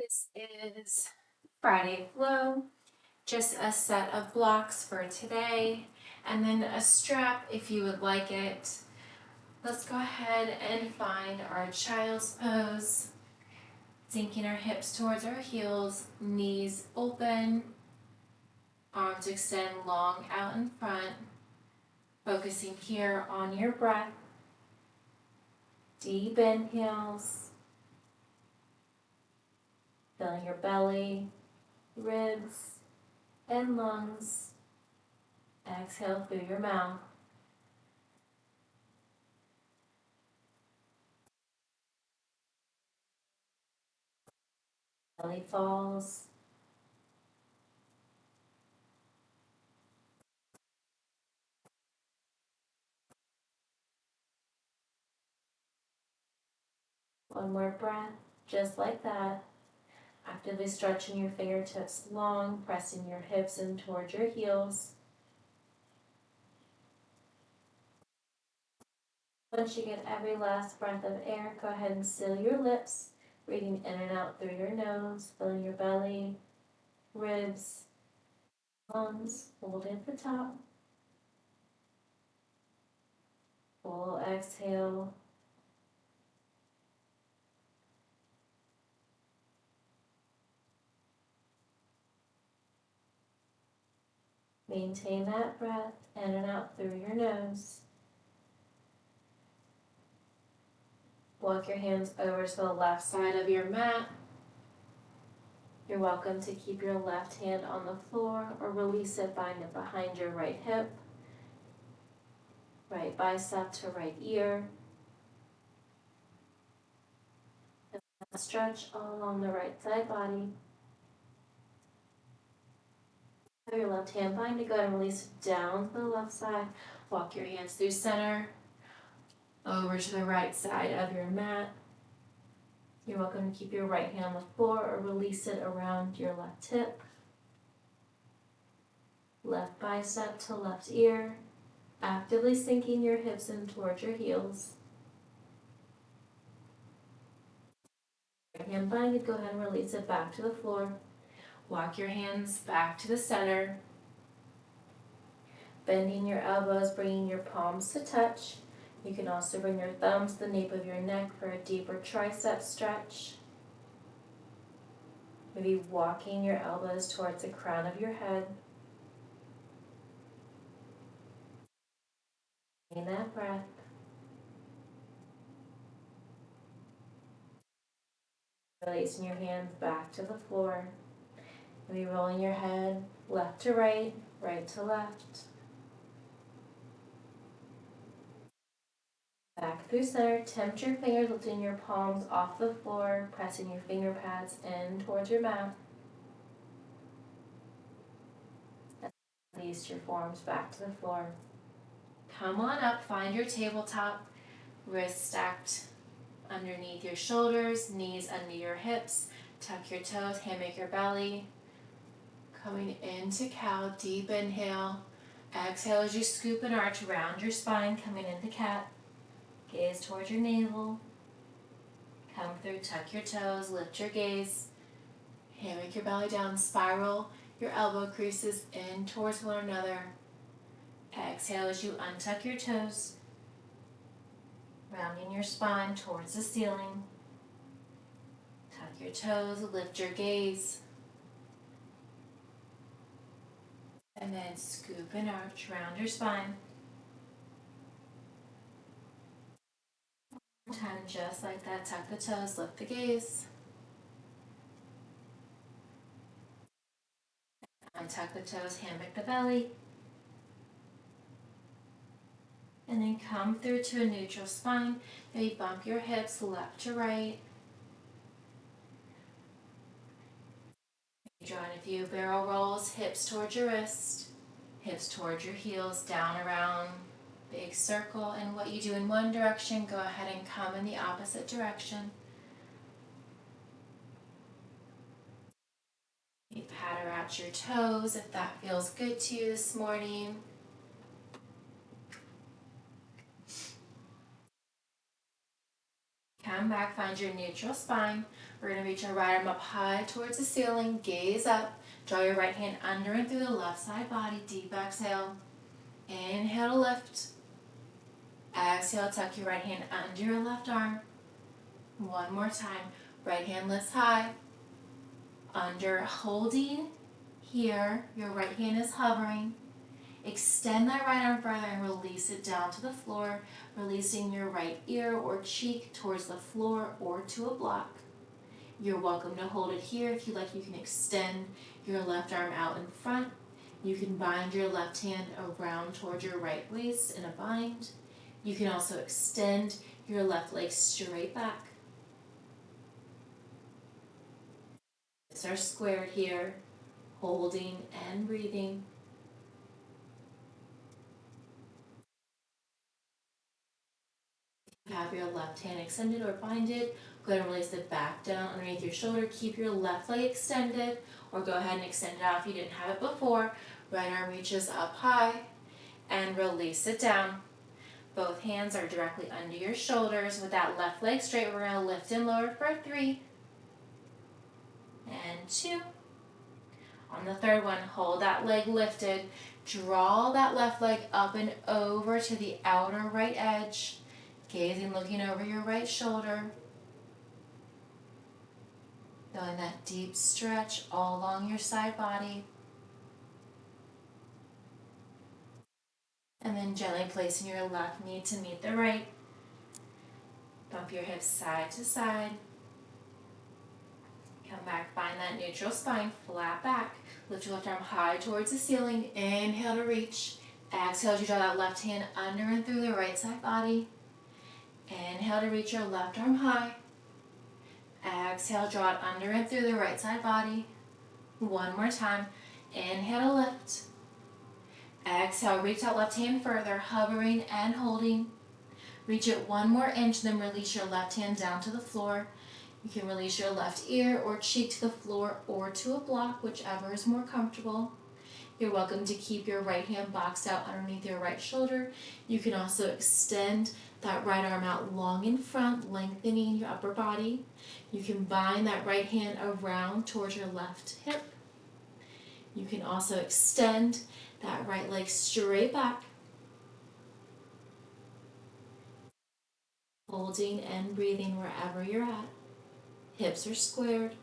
This is Friday Flow, just a set of blocks for today, and then a strap if you would like it. Let's go ahead and find our child's pose, sinking our hips towards our heels, knees open, arms extend long out in front, focusing here on your breath. Deep inhales, filling your belly, ribs, and lungs. Exhale through your mouth. Belly falls. One more breath, just like that. Actively stretching your fingertips long, pressing your hips in towards your heels. Once you get every last breath of air, go ahead and seal your lips, breathing in and out through your nose, filling your belly, ribs, lungs. Hold at the top. Full exhale. Maintain that breath in and out through your nose. Walk your hands over to the left side of your mat. You're welcome to keep your left hand on the floor or release it, bind it behind your right hip, right bicep to right ear. Stretch all along the right side body. Have your left hand bind to go ahead and release it down to the left side. Walk your hands through center, over to the right side of your mat. You're welcome to keep your right hand on the floor or release it around your left hip. Left bicep to left ear. Actively sinking your hips in towards your heels. Right hand binded, go ahead and release it back to the floor. Walk your hands back to the center. Bending your elbows, bringing your palms to touch. You can also bring your thumbs to the nape of your neck for a deeper tricep stretch. Maybe walking your elbows towards the crown of your head. Taking that breath. Releasing your hands back to the floor. Maybe rolling your head left to right, right to left. Back through center, tempt your fingers, lifting your palms off the floor, pressing your finger pads in towards your mat. Release your forearms back to the floor. Come on up, find your tabletop, wrists stacked underneath your shoulders, knees under your hips, tuck your toes, hammock your belly. Coming into cow, deep inhale. Exhale as you scoop and arch around your spine, coming into cat. Gaze towards your navel. Come through, tuck your toes, lift your gaze. Hammock your belly down, spiral your elbow creases in towards one another. Exhale as you untuck your toes, rounding your spine towards the ceiling. Tuck your toes, lift your gaze. And then scoop and arch around your spine. One time, just like that, tuck the toes, lift the gaze. Untuck the toes, hammock the belly. And then come through to a neutral spine. Maybe bump your hips left to right. Drawing a few barrel rolls, hips towards your wrist, hips towards your heels, down around, big circle. And what you do in one direction, go ahead and come in the opposite direction. You patter out your toes if that feels good to you this morning. Come back, find your neutral spine. We're going to reach our right arm up high towards the ceiling, gaze up, draw your right hand under and through the left side body, deep exhale. Inhale to lift. Exhale, tuck your right hand under your left arm. One more time, right hand lifts high, under, holding here, your right hand is hovering. Extend that right arm further and release it down to the floor, releasing your right ear or cheek towards the floor or to a block. You're welcome to hold it here. If you like, you can extend your left arm out in front. You can bind your left hand around towards your right waist in a bind. You can also extend your left leg straight back. Hips are squared here, holding and breathing. Have your left hand extended or binded. Go ahead and release it back down underneath your shoulder. Keep your left leg extended, or go ahead and extend it out if you didn't have it before. Right arm reaches up high and release it down. Both hands are directly under your shoulders. With that left leg straight, we're going to lift and lower for 3 and 2. On the third one, hold that leg lifted. Draw that left leg up and over to the outer right edge. Gazing, looking over your right shoulder. Feeling that deep stretch all along your side body. And then gently placing your left knee to meet the right. Bump your hips side to side. Come back, find that neutral spine, flat back. Lift your left arm high towards the ceiling. Inhale to reach. Exhale as you draw that left hand under and through the right side body. Inhale to reach your left arm high. Exhale, draw it under and through the right side body. One more time. Inhale to lift. Exhale, reach that left hand further, hovering and holding. Reach it 1 more inch, then release your left hand down to the floor. You can release your left ear or cheek to the floor or to a block, whichever is more comfortable. You're welcome to keep your right hand boxed out underneath your right shoulder. You can also extend that right arm out long in front, lengthening your upper body. You can bind that right hand around towards your left hip. You can also extend that right leg straight back. Holding and breathing wherever you're at. Hips are squared.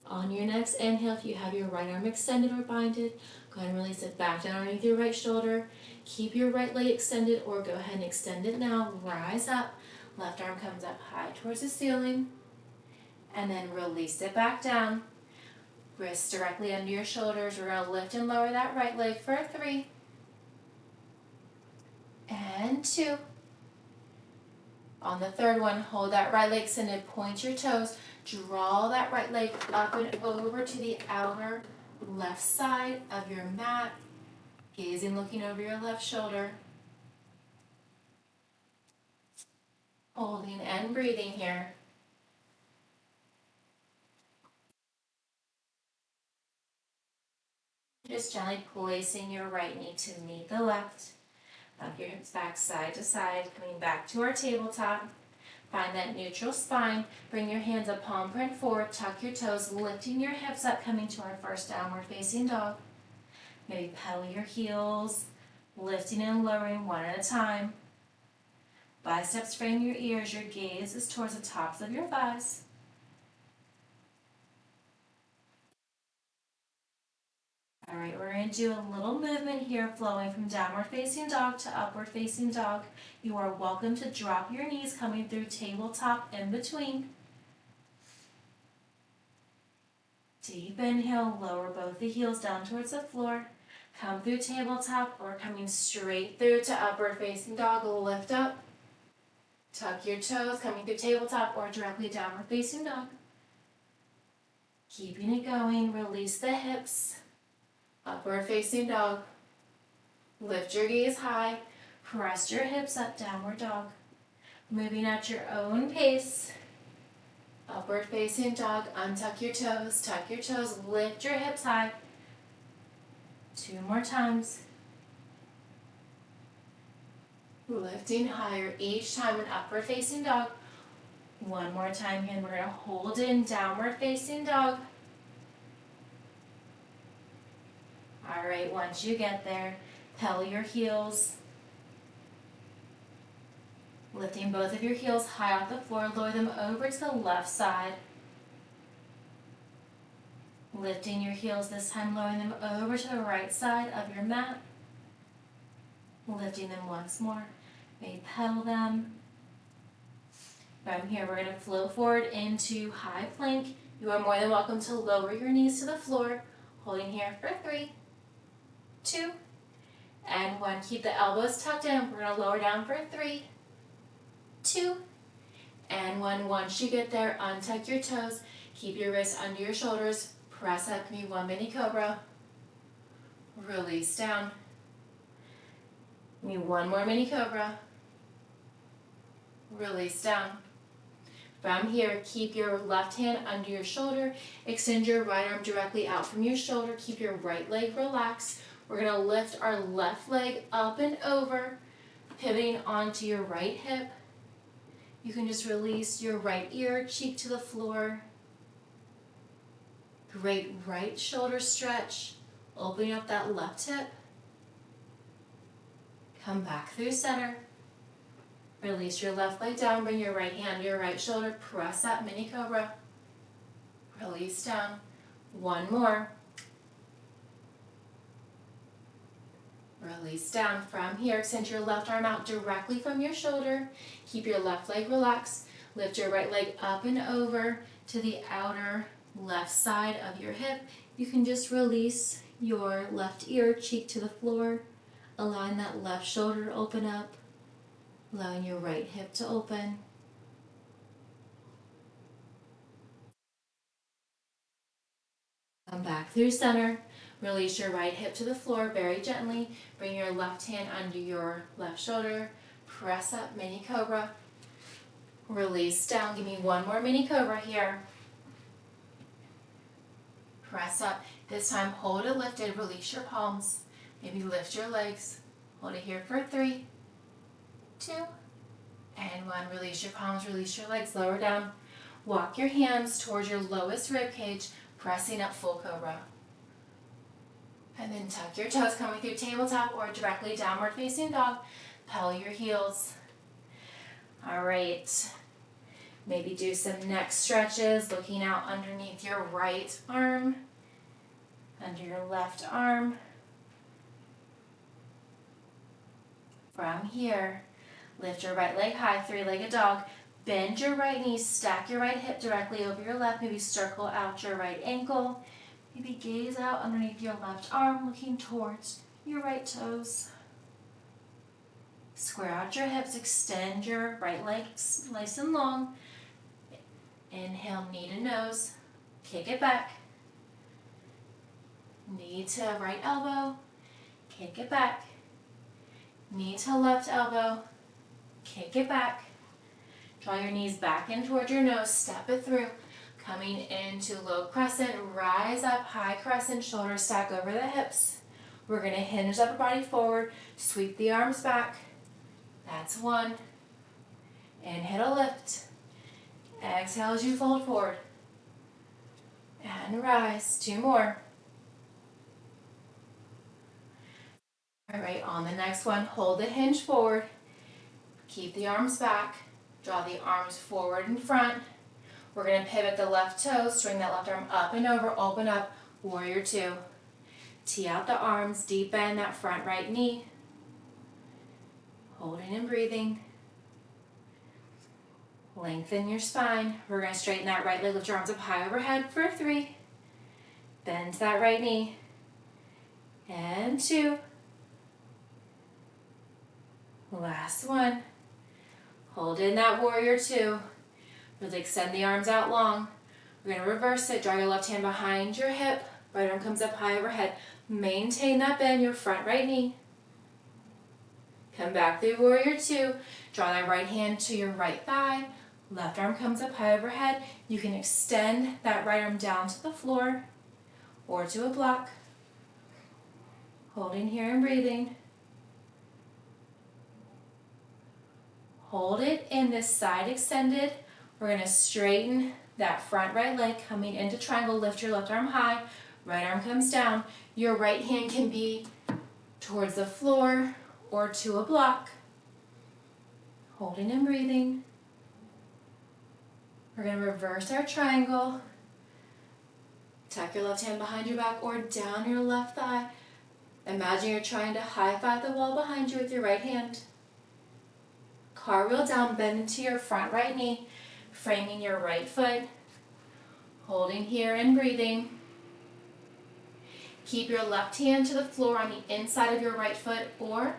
On your next inhale, if you have your right arm extended or binded, go ahead and release it back down underneath your right shoulder. Keep your right leg extended or go ahead and extend it now. Rise up. Left arm comes up high towards the ceiling. And then release it back down. Wrists directly under your shoulders. We're going to lift and lower that right leg for 3 and 2. On the third one, hold that right leg extended, point your toes, draw that right leg up and over to the outer left side of your mat, gazing, looking over your left shoulder, holding and breathing here. Just gently placing your right knee to meet the left. Bump your hips back side to side, coming back to our tabletop. Find that neutral spine. Bring your hands up, palm print forward, tuck your toes, lifting your hips up, coming to our first downward facing dog. Maybe pedal your heels, lifting and lowering one at a time. Biceps frame your ears, your gaze is towards the tops of your thighs. Alright, we're going to do a little movement here, flowing from downward facing dog to upward facing dog. You are welcome to drop your knees, coming through tabletop in between. Deep inhale, lower both the heels down towards the floor. Come through tabletop or coming straight through to upward facing dog. Lift up. Tuck your toes, coming through tabletop or directly downward facing dog. Keeping it going, release the hips. Upward facing dog. Lift your gaze high. Press your hips up, downward dog. Moving at your own pace. Upward facing dog. Untuck your toes. Tuck your toes. Lift your hips high. 2 more times. Lifting higher each time in upward facing dog. One more time here, and we're going to hold in downward facing dog. All right, once you get there, pedal your heels. Lifting both of your heels high off the floor, lower them over to the left side. Lifting your heels this time, lowering them over to the right side of your mat. Lifting them once more. Maybe pedal them. From here, we're going to flow forward into high plank. You are more than welcome to lower your knees to the floor. Holding here for 3, 2, and 1. Keep the elbows tucked in. We're going to lower down for 3, 2, and 1. Once you get there, untuck your toes. Keep your wrists under your shoulders. Press up. Give me 1 mini cobra. Release down. Give me 1 more mini cobra. Release down. From here, keep your left hand under your shoulder. Extend your right arm directly out from your shoulder. Keep your right leg relaxed. We're going to lift our left leg up and over, pivoting onto your right hip. You can just release your right ear, cheek to the floor. Great right shoulder stretch, opening up that left hip. Come back through center. Release your left leg down, bring your right hand to your right shoulder, press up, mini cobra. Release down. 1 more. Release down. From here, extend your left arm out directly from your shoulder. Keep your left leg relaxed. Lift your right leg up and over to the outer left side of your hip. You can just release your left ear, cheek to the floor, allowing that left shoulder to open up, allowing your right hip to open. Come back through center. Release your right hip to the floor very gently. Bring your left hand under your left shoulder. Press up, mini cobra. Release down. Give me 1 more mini cobra here. Press up. This time, hold it lifted. Release your palms. Maybe lift your legs. Hold it here for 3, 2, and 1. Release your palms. Release your legs. Lower down. Walk your hands towards your lowest rib cage, pressing up full cobra. And then tuck your toes, coming through tabletop or directly downward facing dog. Pedal your heels. All right. Maybe do some neck stretches, looking out underneath your right arm, under your left arm. From here, lift your right leg high, 3-legged dog. Bend your right knee, stack your right hip directly over your left. Maybe circle out your right ankle. Maybe gaze out underneath your left arm, looking towards your right toes. Square out your hips, extend your right leg nice and long. Inhale, knee to nose, kick it back. Knee to right elbow, kick it back. Knee to left elbow, kick it back. Draw your knees back in towards your nose, step it through. Coming into low crescent, rise up, high crescent, shoulders stack over the hips. We're going to hinge the upper body forward, sweep the arms back. That's 1. Inhale to lift. Exhale as you fold forward. And rise. 2 more. All right, on the next one, hold the hinge forward. Keep the arms back. Draw the arms forward and front. We're going to pivot the left toe, swing that left arm up and over, open up, warrior 2. Tee out the arms, deep bend that front right knee. Holding and breathing. Lengthen your spine. We're going to straighten that right leg, lift your arms up high overhead for 3. Bend that right knee. And 2. Last 1. Hold in that warrior 2. Really extend the arms out long. We're going to reverse it. Draw your left hand behind your hip. Right arm comes up high overhead. Maintain that bend, your front right knee. Come back through warrior 2. Draw that right hand to your right thigh. Left arm comes up high overhead. You can extend that right arm down to the floor or to a block. Holding here and breathing. Hold it in this side extended. We're going to straighten that front right leg coming into triangle. Lift your left arm high. Right arm comes down. Your right hand can be towards the floor or to a block. Holding and breathing. We're going to reverse our triangle. Tuck your left hand behind your back or down your left thigh. Imagine you're trying to high-five the wall behind you with your right hand. Cartwheel down, bend into your front right knee, framing your right foot. Holding here and breathing. Keep your left hand to the floor on the inside of your right foot, or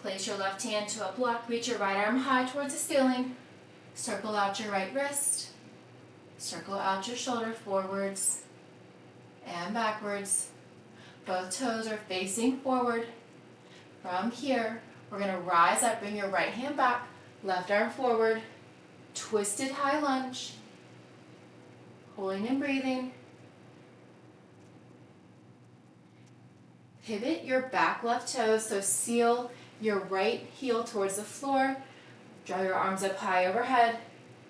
place your left hand to a block. Reach your right arm high towards the ceiling. Circle out your right wrist. Circle out your shoulder forwards and backwards. Both toes are facing forward. From here, we're going to rise up, bring your right hand back, left arm forward, twisted high lunge. Holding and breathing. Pivot your back left toes, so seal your right heel towards the floor. Draw your arms up high overhead.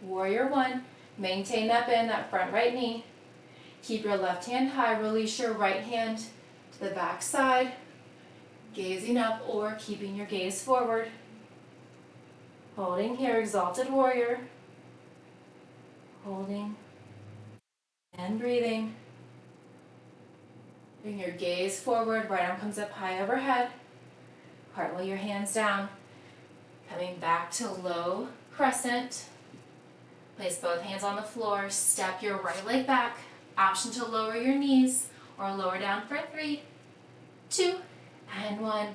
Warrior one. Maintain that bend, that front right knee. Keep your left hand high. Release your right hand to the back side. Gazing up or keeping your gaze forward. Holding here, exalted warrior. Holding and breathing. Bring your gaze forward, right arm comes up high overhead. Cartwheel your hands down. Coming back to low crescent. Place both hands on the floor. Step your right leg back. Option to lower your knees or lower down for 3, 2, and 1.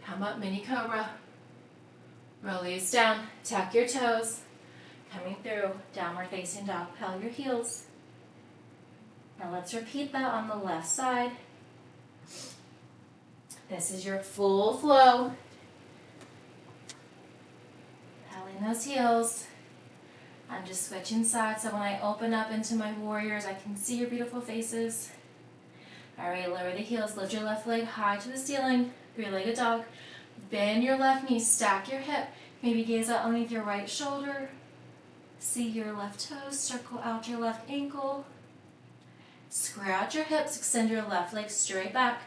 Come up, mini cobra. Release down. Tuck your toes. Coming through, downward facing dog. Curl your heels. Now let's repeat that on the left side. This is your full flow. Curling those heels. I'm just switching sides so when I open up into my warriors, I can see your beautiful faces. All right, lower the heels. Lift your left leg high to the ceiling. Three-legged dog. Bend your left knee. Stack your hip. Maybe gaze out underneath your right shoulder. See your left toes. Circle out your left ankle. Square out your hips, extend your left leg straight back.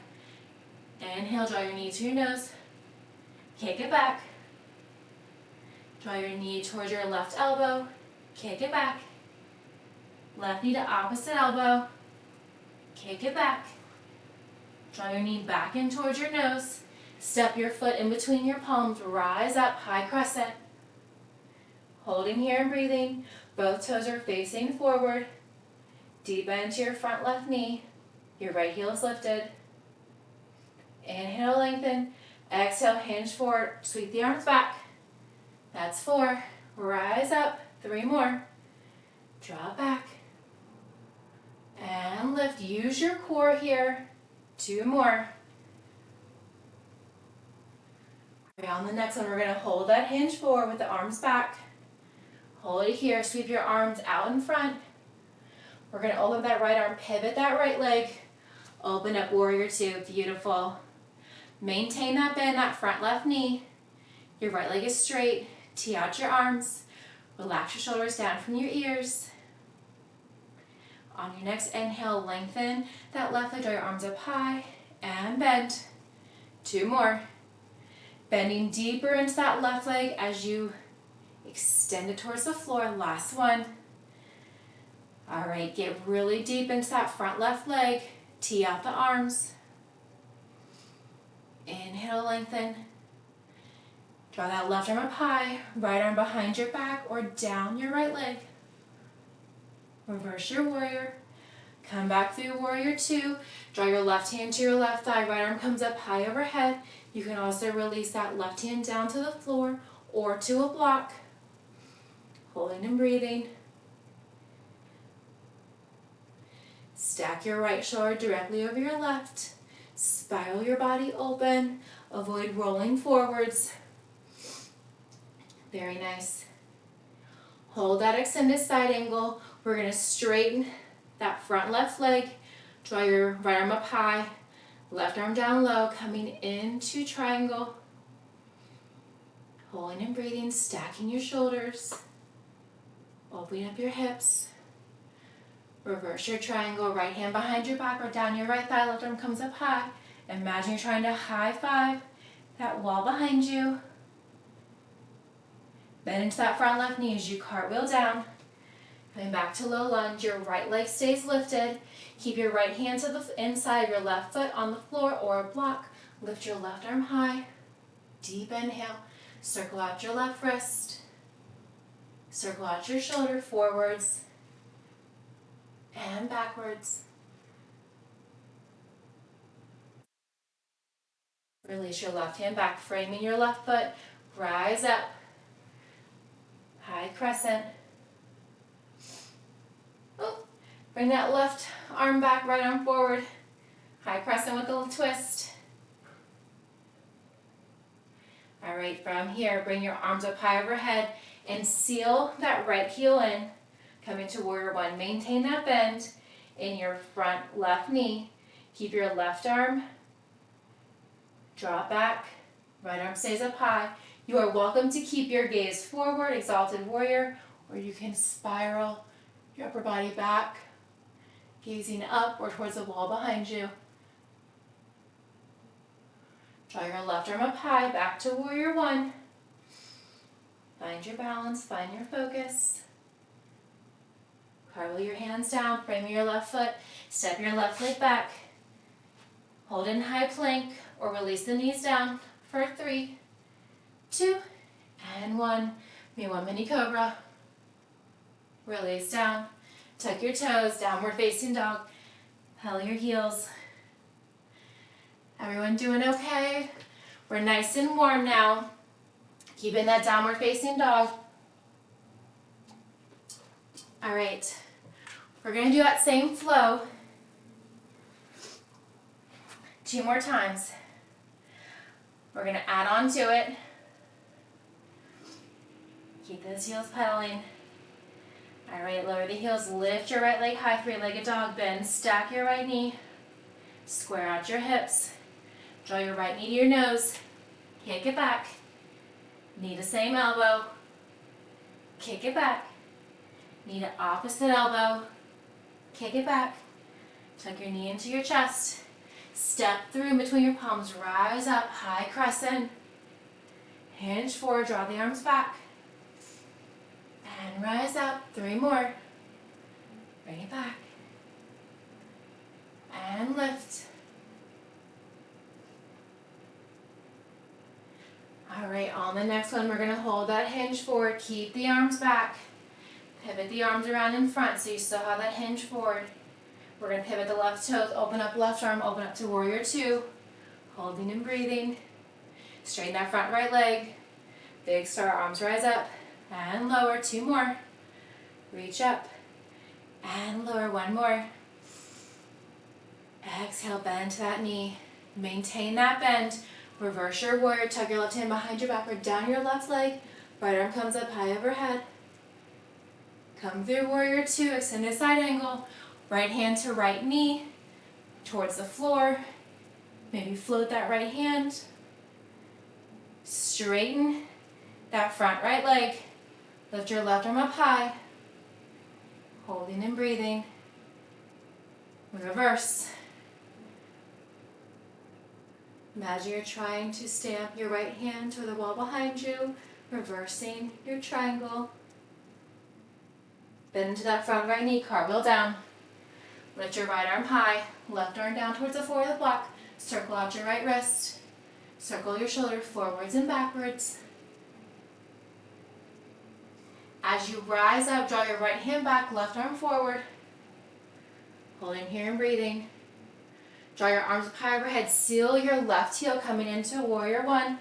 Inhale, draw your knee to your nose. Kick it back. Draw your knee towards your left elbow. Kick it back. Left knee to opposite elbow. Kick it back. Draw your knee back in towards your nose. Step your foot in between your palms. Rise up, high crescent. Holding here and breathing. Both toes are facing forward. Deep bend into your front left knee. Your right heel is lifted. Inhale, lengthen. Exhale, hinge forward. Sweep the arms back. That's 4. Rise up. 3 more. Drop back. And lift. Use your core here. 2 more. On the next one, we're going to hold that hinge forward with the arms back. Hold it here. Sweep your arms out in front. We're going to open that right arm, pivot that right leg, open up warrior 2, beautiful. Maintain that bend, that front left knee. Your right leg is straight, tee out your arms, relax your shoulders down from your ears. On your next inhale, lengthen that left leg, draw your arms up high, and bend. 2 more. Bending deeper into that left leg as you extend it towards the floor, last one. All right, get really deep into that front left leg. Tee out the arms. Inhale, lengthen. Draw that left arm up high, right arm behind your back or down your right leg. Reverse your warrior. Come back through warrior 2. Draw your left hand to your left thigh. Right arm comes up high overhead. You can also release that left hand down to the floor or to a block. Holding and breathing. Stack your right shoulder directly over your left. Spiral your body open. Avoid rolling forwards. Very nice. Hold that extended side angle. We're going to straighten that front left leg. Draw your right arm up high. Left arm down low, coming into triangle. Holding and breathing, stacking your shoulders, opening up your hips. Reverse your triangle, right hand behind your back or down your right thigh, left arm comes up high. Imagine you're trying to high five that wall behind you. Bend into that front left knee as you cartwheel down. Coming back to low lunge, your right leg stays lifted. Keep your right hand to the inside of your left foot on the floor or a block. Lift your left arm high. Deep inhale. Circle out your left wrist. Circle out your shoulder forwards and backwards. Release your left hand back, framing your left foot. Rise up. High crescent. Oh, bring that left arm back, right arm forward. High crescent with a little twist. All right, from here, bring your arms up high overhead and seal that right heel in. Come into warrior one. Maintain that bend in your front left knee. Keep your left arm, drop back, right arm stays up high. You are welcome to keep your gaze forward, exalted warrior, or you can spiral your upper body back, gazing up or towards the wall behind you. Draw your left arm up high, back to warrior one. Find your balance, find your focus. Cartwheel your hands down, frame your left foot, step your left leg back. Hold in high plank or release the knees down for 3, 2, and 1. One mini cobra. Release down. Tuck your toes, downward facing dog. Pedal your heels. Everyone doing okay? We're nice and warm now. Keep in that downward facing dog. All right, we're gonna do that same flow 2 more times. We're gonna add on to it. Keep those heels pedaling. All right, lower the heels, lift your right leg high, 3-legged dog, bend, stack your right knee, square out your hips, draw your right knee to your nose, kick it back, knee to same elbow, kick it back, knee to opposite elbow, kick it back, tuck your knee into your chest, step through between your palms, rise up, high crescent, hinge forward, draw the arms back, and rise up, 3 more, bring it back, and lift. All right, on the next one, we're gonna hold that hinge forward, keep the arms back, pivot the arms around in front so you still have that hinge forward. We're gonna pivot the left toes, open up left arm, open up to warrior 2, holding and breathing. Straighten that front right leg, big star, arms rise up, and lower, 2 more. Reach up, and lower, 1 more. Exhale, bend to that knee. Maintain that bend. Reverse your warrior, tuck your left hand behind your back or down your left leg. Right arm comes up high overhead. Come through warrior 2, extended side angle. Right hand to right knee, towards the floor. Maybe float that right hand. Straighten that front right leg. Lift your left arm up high. Holding and breathing. Reverse. Imagine you're trying to stamp your right hand to the wall behind you, reversing your triangle. Bend into that front right knee, cartwheel down. Lift your right arm high, left arm down towards the floor of the block. Circle out your right wrist. Circle your shoulder forwards and backwards. As you rise up, draw your right hand back, left arm forward. Holding here and breathing. Draw your arms up high overhead. Seal your left heel coming into warrior 1.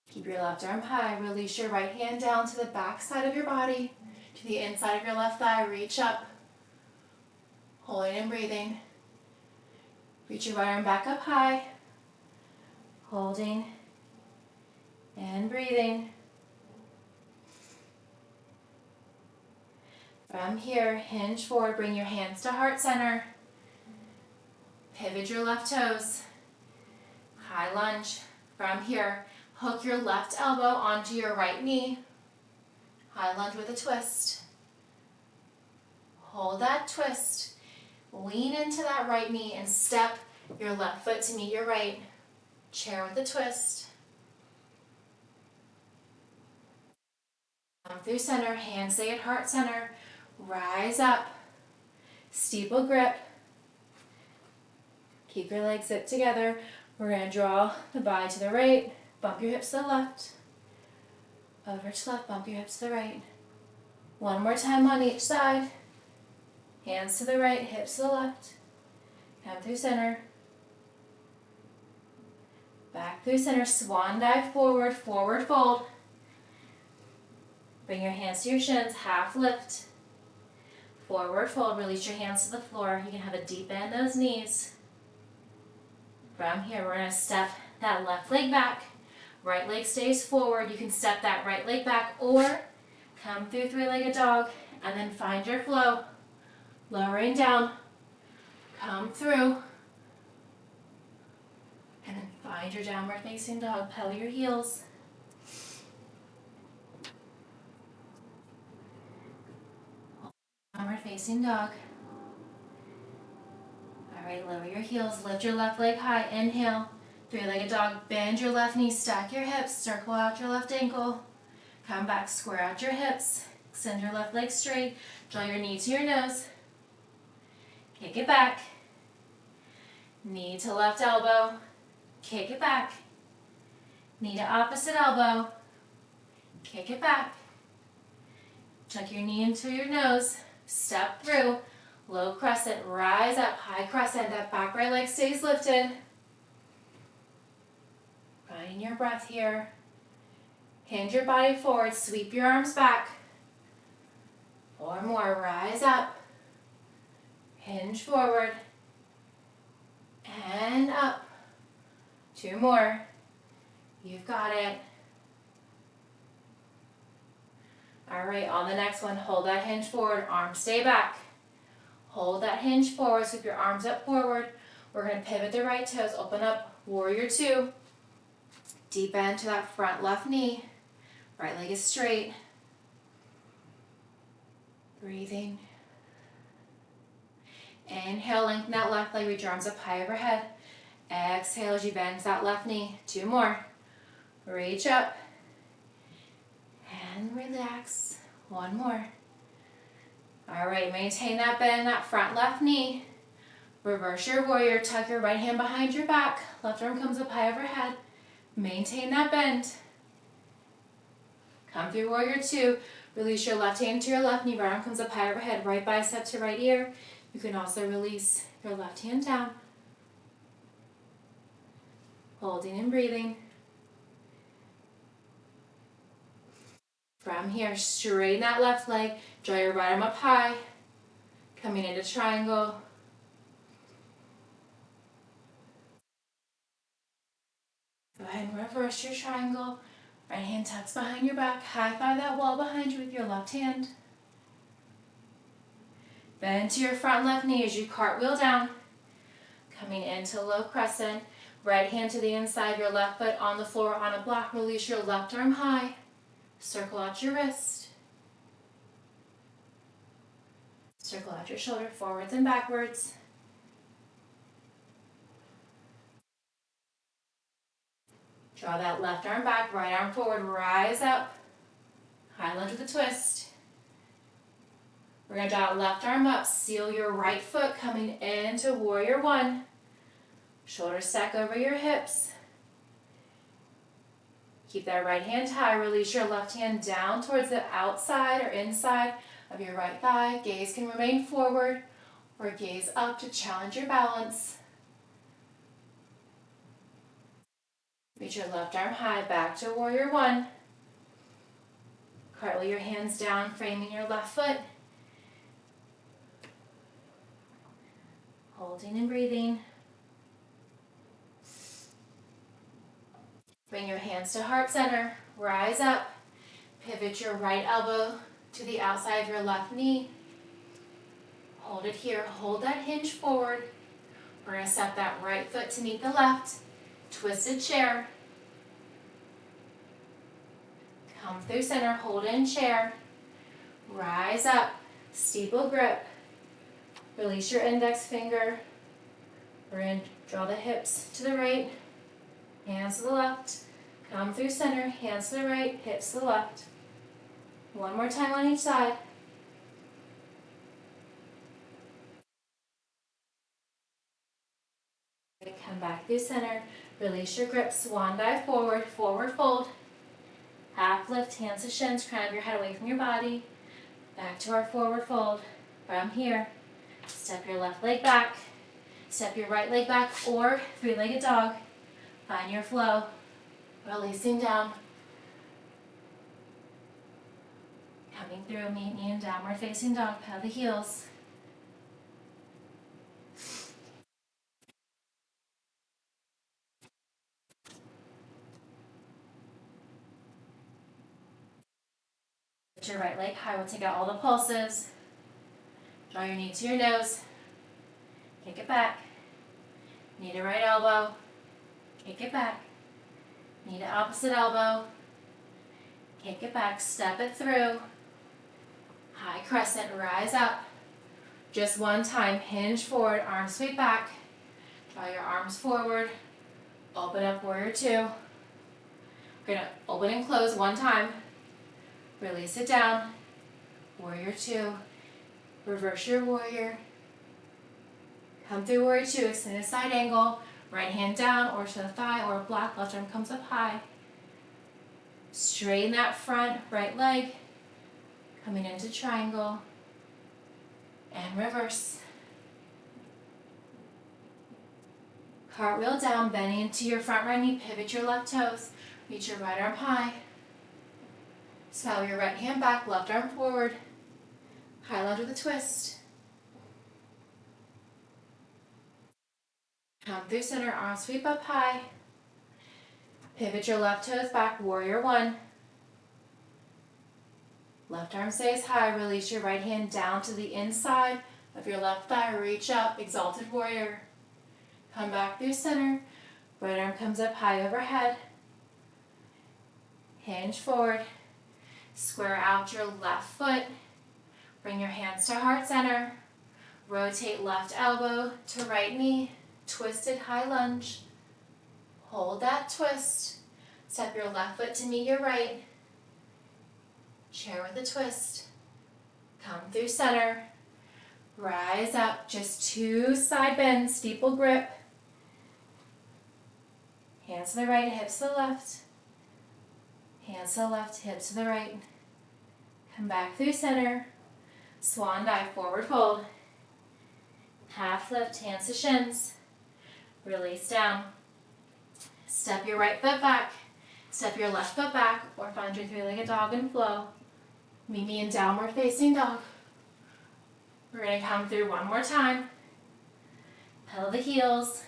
Keep your left arm high. Release your right hand down to the back side of your body, to the inside of your left thigh. Reach up. Holding and breathing. Reach your right arm back up high. Holding and breathing. From here, hinge forward, bring your hands to heart center. Pivot your left toes. High lunge. From here, hook your left elbow onto your right knee. High lunge with a twist. Hold that twist. Lean into that right knee and step your left foot to meet your right. Chair with a twist. Come through center, hands stay at heart center. Rise up. Steeple grip. Keep your legs zipped together. We're going to draw the body to the right. Bump your hips to the left. Over to left, bump your hips to the right. One more time on each side. Hands to the right, hips to the left. Come through center. Back through center, swan dive forward, forward fold. Bring your hands to your shins, half lift. Forward fold, release your hands to the floor. You can have a deep bend in those knees. From here, we're going to step that left leg back. Right leg stays forward. You can step that right leg back or come through three-legged dog and then find your flow. Lowering down, come through, and then find your downward facing dog. Pedal your heels. Downward facing dog. Alright, lower your heels, lift your left leg high, inhale. Three-legged dog, bend your left knee, stack your hips, circle out your left ankle. Come back, square out your hips, extend your left leg straight, draw your knee to your nose. Kick it back. Knee to left elbow. Kick it back. Knee to opposite elbow. Kick it back. Tuck your knee into your nose. Step through. Low crescent. Rise up. High crescent. That back right leg stays lifted. Find your breath here. Hinge your body forward. Sweep your arms back. 4 more. Rise up. Hinge forward, and up. 2 more. You've got it. All right, on the next one, hold that hinge forward, arms stay back. Hold that hinge forward, sweep your arms up forward. We're going to pivot the right toes, open up, warrior 2. Deep bend to that front left knee. Right leg is straight. Breathing. Inhale, lengthen that left leg, reach your arms up high overhead. Exhale as you bend that left knee. 2 more. Reach up. And relax. 1 more. All right, maintain that bend, that front left knee. Reverse your warrior, tuck your right hand behind your back. Left arm comes up high overhead. Maintain that bend. Come through warrior 2. Release your left hand to your left knee. Right arm comes up high overhead. Right bicep to right ear. You can also release your left hand down. Holding and breathing. From here, straighten that left leg. Draw your right arm up high. Coming into triangle. Go ahead and reverse your triangle. Right hand tucks behind your back. High five that wall behind you with your left hand. Bend to your front left knee as you cartwheel down. Coming into low crescent. Right hand to the inside, your left foot on the floor on a block. Release your left arm high. Circle out your wrist. Circle out your shoulder forwards and backwards. Draw that left arm back, right arm forward, rise up. High lunge with a twist. We're going to draw left arm up, seal your right foot coming into warrior 1. Shoulders stack over your hips. Keep that right hand high, release your left hand down towards the outside or inside of your right thigh. Gaze can remain forward or gaze up to challenge your balance. Reach your left arm high, back to warrior 1. Cartwheel your hands down, framing your left foot. Holding and breathing. Bring your hands to heart center. Rise up. Pivot your right elbow to the outside of your left knee. Hold it here. Hold that hinge forward. We're going to step that right foot to meet the left. Twisted chair. Come through center, hold in chair. Rise up, steeple grip. Release your index finger. We're going to draw the hips to the right, hands to the left. Come through center, hands to the right, hips to the left. One more time on each side. Come back through center. Release your grip, swan dive forward, forward fold. Half lift, hands to shins, crown of your head away from your body. Back to our forward fold. From here, step your left leg back. Step your right leg back or three-legged dog. Find your flow. Releasing down. Coming through, meet knee and downward facing dog, pedal the heels. Lift your right leg high, we'll take out all the pulses. Draw your knee to your nose. Kick it back. Knee to right elbow. Kick it back. Knee to opposite elbow. Kick it back, step it through. High crescent, rise up. Just one time, hinge forward, arms sweep back. Draw your arms forward. Open up, warrior two. We're gonna open and close one time. Release it down. Warrior two. Reverse your warrior. Come through warrior two, extended side angle. Right hand down or to the thigh or block, left arm comes up high. Straighten that front, right leg. Coming into triangle. And reverse. Cartwheel down, bending into your front right knee, pivot your left toes. Reach your right arm high. Swell your right hand back, left arm forward. High lunge with a twist. Come through center, arm sweep up high. Pivot your left toes back, warrior one. Left arm stays high, release your right hand down to the inside of your left thigh, reach up, exalted warrior. Come back through center, right arm comes up high overhead. Hinge forward, square out your left foot. Bring your hands to heart center. Rotate left elbow to right knee. Twisted high lunge. Hold that twist. Step your left foot to meet your right. Chair with a twist. Come through center. Rise up. Just two side bends. Steeple grip. Hands to the right, hips to the left. Hands to the left, hips to the right. Come back through center. Swan dive, forward fold. Half lift, hands to shins. Release down. Step your right foot back. Step your left foot back or find your three-legged dog and flow. Meet me in downward facing dog. We're going to come through one more time. Pedal the heels.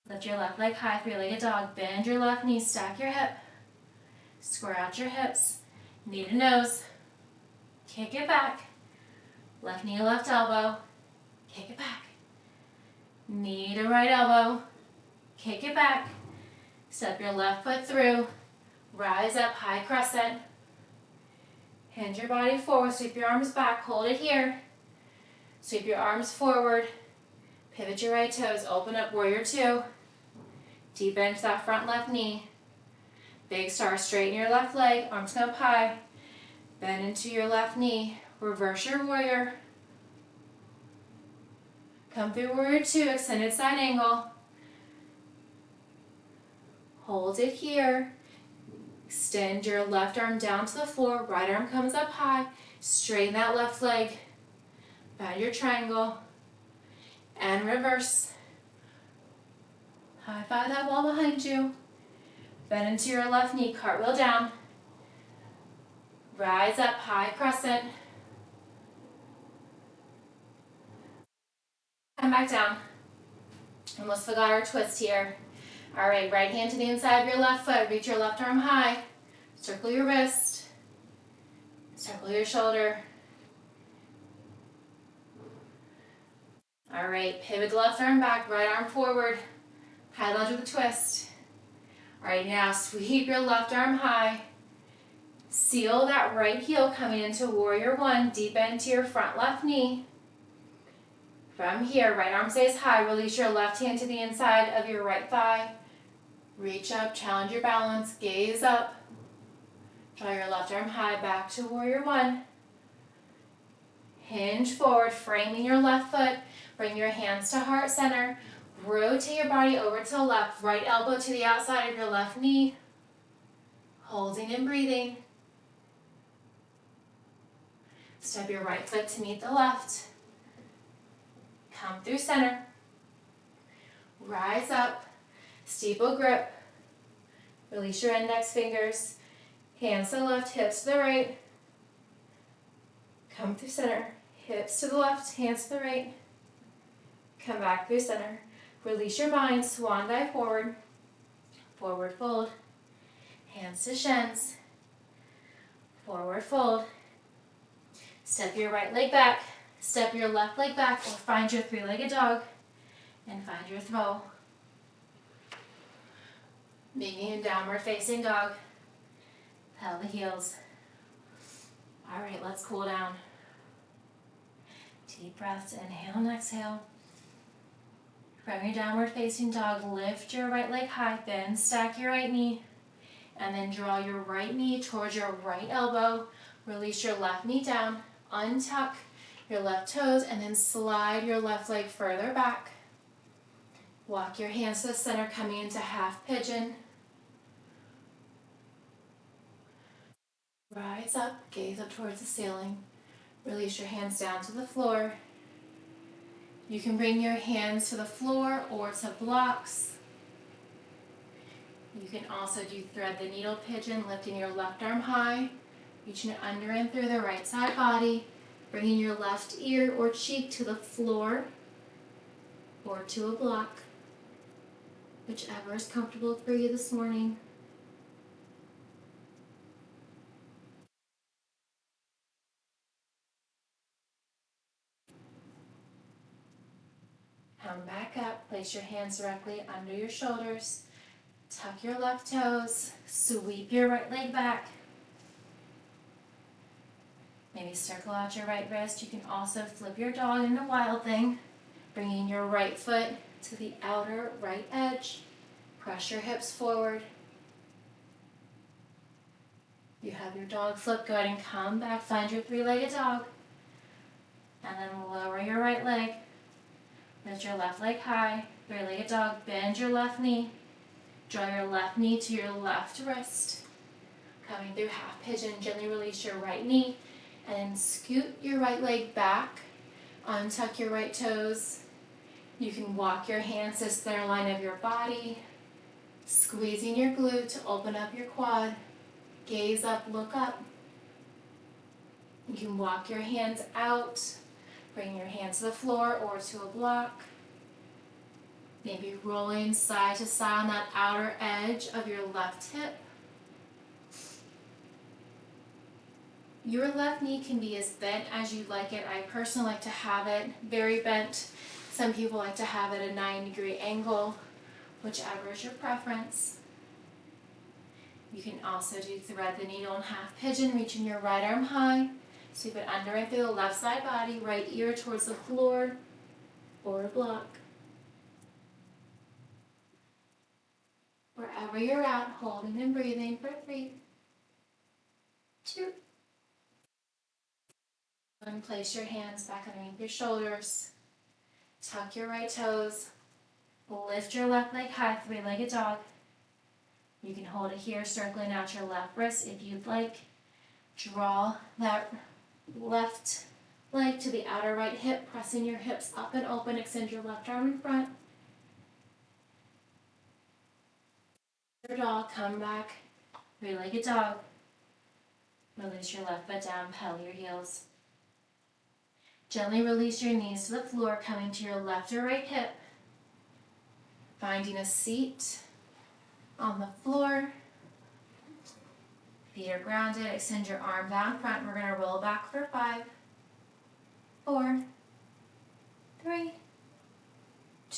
Lift your left leg high, three-legged dog. Bend your left knee, stack your hip. Square out your hips. Knee to nose. Kick it back. Left knee, left elbow. Kick it back. Knee to right elbow. Kick it back. Step your left foot through. Rise up, high crescent. Hinge your body forward, sweep your arms back, hold it here. Sweep your arms forward. Pivot your right toes, open up warrior two. Deep into that front left knee. Big star, straighten your left leg, arms come up high. Bend into your left knee. Reverse your warrior. Come through warrior two, extended side angle. Hold it here. Extend your left arm down to the floor, right arm comes up high. Straighten that left leg. Find your triangle. And reverse. High five that wall behind you. Bend into your left knee, cartwheel down. Rise up, high crescent. Come back down. Almost forgot our twist here. All right, right hand to the inside of your left foot. Reach your left arm high. Circle your wrist. Circle your shoulder. All All right, pivot the left arm back, right arm forward. High lunge with a twist. All right, now sweep your left arm high. Seal that right heel coming into warrior one, deep into your front left knee. From here, right arm stays high. Release your left hand to the inside of your right thigh. Reach up, challenge your balance, gaze up. Draw your left arm high back to warrior one. Hinge forward, framing your left foot. Bring your hands to heart center. Rotate your body over to the left. Right elbow to the outside of your left knee. Holding and breathing. Step your right foot to meet the left. Come through center. Rise up. Steeple grip. Release your index fingers. Hands to the left, hips to the right. Come through center. Hips to the left, hands to the right. Come back through center. Release your mind, swan dive forward. Forward fold. Hands to shins. Forward fold. Step your right leg back. Step your left leg back or find your three-legged dog and find your throw. Meeting in downward facing dog. Pedal the heels. All right, let's cool down. Deep breaths, inhale and exhale. From your downward facing dog, lift your right leg high, then stack your right knee, and then draw your right knee towards your right elbow. Release your left knee down, untuck your left toes, and then slide your left leg further back. Walk your hands to the center, coming into half pigeon. Rise up, gaze up towards the ceiling. Release your hands down to the floor. You can bring your hands to the floor or to blocks. You can also do thread the needle pigeon, lifting your left arm high, reaching it under and through the right side body, bringing your left ear or cheek to the floor or to a block, whichever is comfortable for you this morning. Come back up, place your hands directly under your shoulders, tuck your left toes, sweep your right leg back. Maybe circle out your right wrist. You can also flip your dog into wild thing, bringing your right foot to the outer right edge. Press your hips forward. You have your dog flip. Go ahead and come back, find your three-legged dog, and then lower your right leg. Lift your left leg high, three-legged dog, bend your left knee. Draw your left knee to your left wrist. Coming through half pigeon, gently release your right knee and then scoot your right leg back. Untuck your right toes. You can walk your hands to the center line of your body, squeezing your glute to open up your quad. Gaze up, look up. You can walk your hands out. Bring your hands to the floor or to a block. Maybe rolling side to side on that outer edge of your left hip. Your left knee can be as bent as you like it. I personally like to have it very bent. Some people like to have it at a 90-degree angle, whichever is your preference. You can also do thread the needle in half pigeon, reaching your right arm high. Sweep it under and through the left side body, right ear towards the floor or a block. Wherever you're at, holding and breathing for 3, 2. And place your hands back underneath your shoulders. Tuck your right toes. Lift your left leg high, three-legged dog. You can hold it here, circling out your left wrist if you'd like. Draw that left leg to the outer right hip, pressing your hips up and open. Extend your left arm in front. Your dog, come back, three-legged dog. Release your left foot down, pedal your heels. Gently release your knees to the floor, coming to your left or right hip. Finding a seat on the floor. Feet are grounded. Extend your arm down front. We're going to roll back for 5, 4, 3,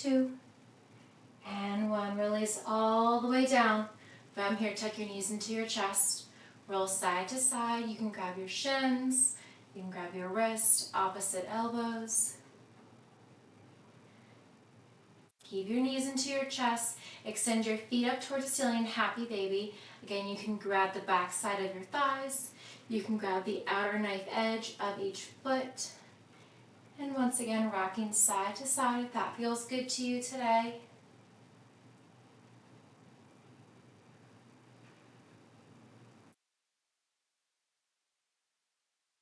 2, and 1. Release all the way down. From here, tuck your knees into your chest. Roll side to side. You can grab your shins. You can grab your wrist, opposite elbows. Keep your knees into your chest. Extend your feet up towards the ceiling, happy baby. Again, you can grab the back side of your thighs. You can grab the outer knife edge of each foot. And once again, rocking side to side if that feels good to you today.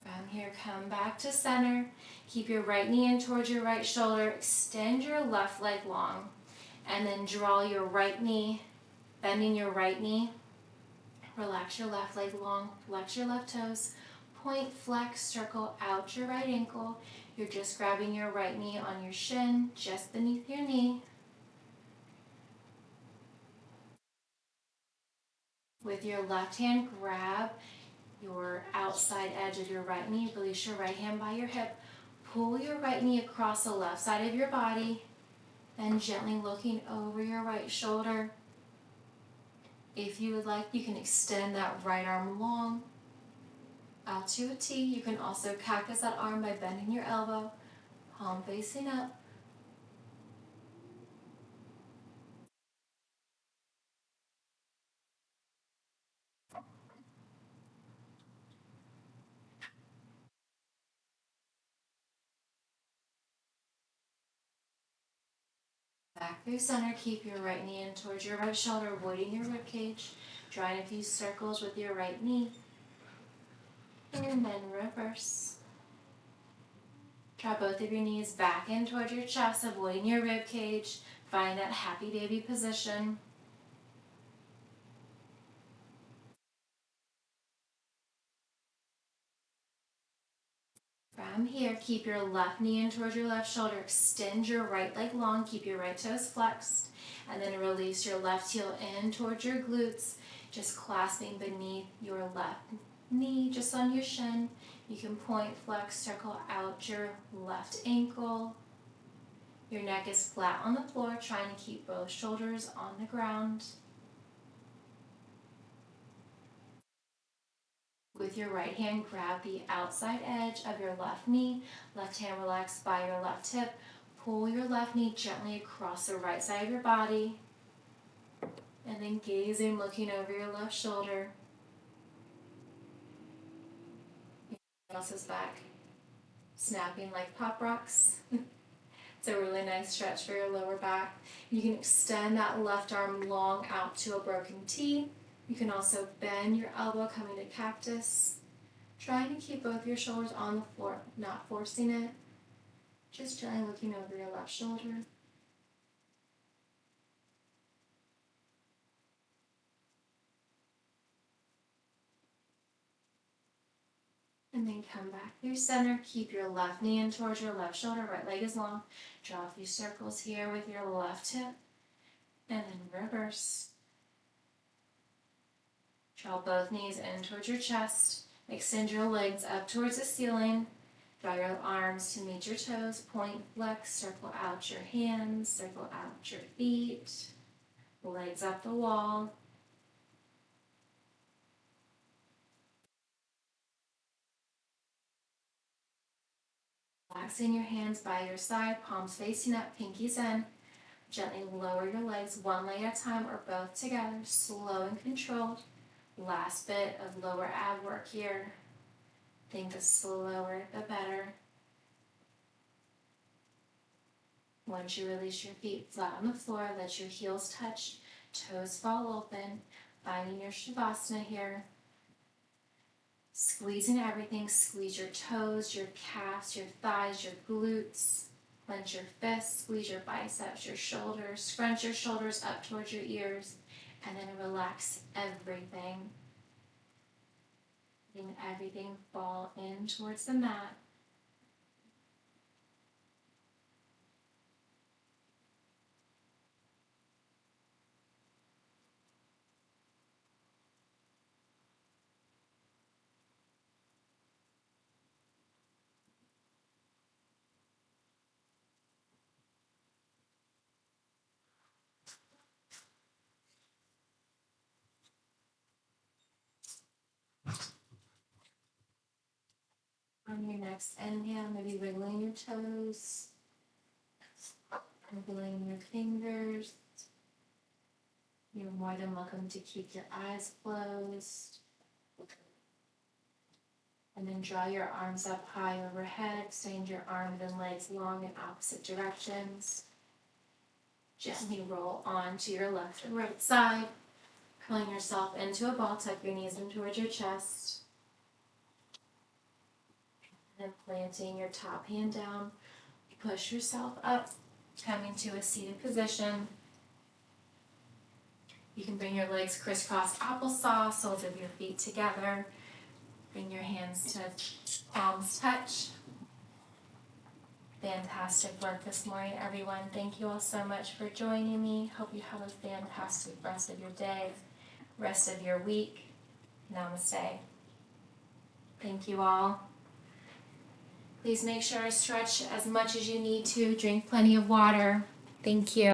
From here, come back to center. Keep your right knee in towards your right shoulder. Extend your left leg long. And then draw your right knee, bending your right knee. Relax your left leg long, flex your left toes. Point, flex, circle out your right ankle. You're just grabbing your right knee on your shin, just beneath your knee. With your left hand, grab your outside edge of your right knee. Release your right hand by your hip. Pull your right knee across the left side of your body. Then gently looking over your right shoulder. If you would like, you can extend that right arm long out to a T. You can also cactus that arm by bending your elbow, palm facing up. Back through center, keep your right knee in towards your right shoulder, avoiding your rib cage. Drawing a few circles with your right knee. And then reverse. Draw both of your knees back in towards your chest, avoiding your rib cage. Find that happy baby position. From here, keep your left knee in towards your left shoulder. Extend your right leg long. Keep your right toes flexed. And then release your left heel in towards your glutes. Just clasping beneath your left knee, just on your shin. You can point, flex, circle out your left ankle. Your neck is flat on the floor, trying to keep both shoulders on the ground. With your right hand, grab the outside edge of your left knee. Left hand relaxed by your left hip. Pull your left knee gently across the right side of your body. And then gazing, looking over your left shoulder. Your else is back. Snapping like pop rocks. It's a really nice stretch for your lower back. You can extend that left arm long out to a broken T. You can also bend your elbow, coming to cactus. Trying to keep both your shoulders on the floor, not forcing it. Just gently looking over your left shoulder. And then come back through center. Keep your left knee in towards your left shoulder. Right leg is long. Draw a few circles here with your left hip. And then reverse. Draw both knees in towards your chest. Extend your legs up towards the ceiling. Draw your arms to meet your toes. Point, flex, circle out your hands. Circle out your feet. Legs up the wall. Relaxing your hands by your side, palms facing up, pinkies in. Gently lower your legs one leg at a time or both together, slow and controlled. Last bit of lower ab work here. I think the slower, the better. Once you release your feet flat on the floor, let your heels touch, toes fall open, finding your Shavasana here. Squeezing everything, squeeze your toes, your calves, your thighs, your glutes. Clench your fists, squeeze your biceps, your shoulders, scrunch your shoulders up towards your ears, and then relax everything. Letting everything fall in towards the mat. On your next inhale, maybe wiggling your toes, wiggling your fingers. You're more than welcome to keep your eyes closed. And then draw your arms up high overhead, extend your arms and legs long in opposite directions. Gently roll onto your left and right side. Curling yourself into a ball, tuck your knees in towards your chest. And then planting your top hand down, push yourself up, coming to a seated position. You can bring your legs crisscross applesauce, soles of your feet together. Bring your hands to palms touch. Fantastic work this morning, everyone. Thank you all so much for joining me. Hope you have a fantastic rest of your day, rest of your week. Namaste. Thank you all. Please make sure to stretch as much as you need to. Drink plenty of water. Thank you.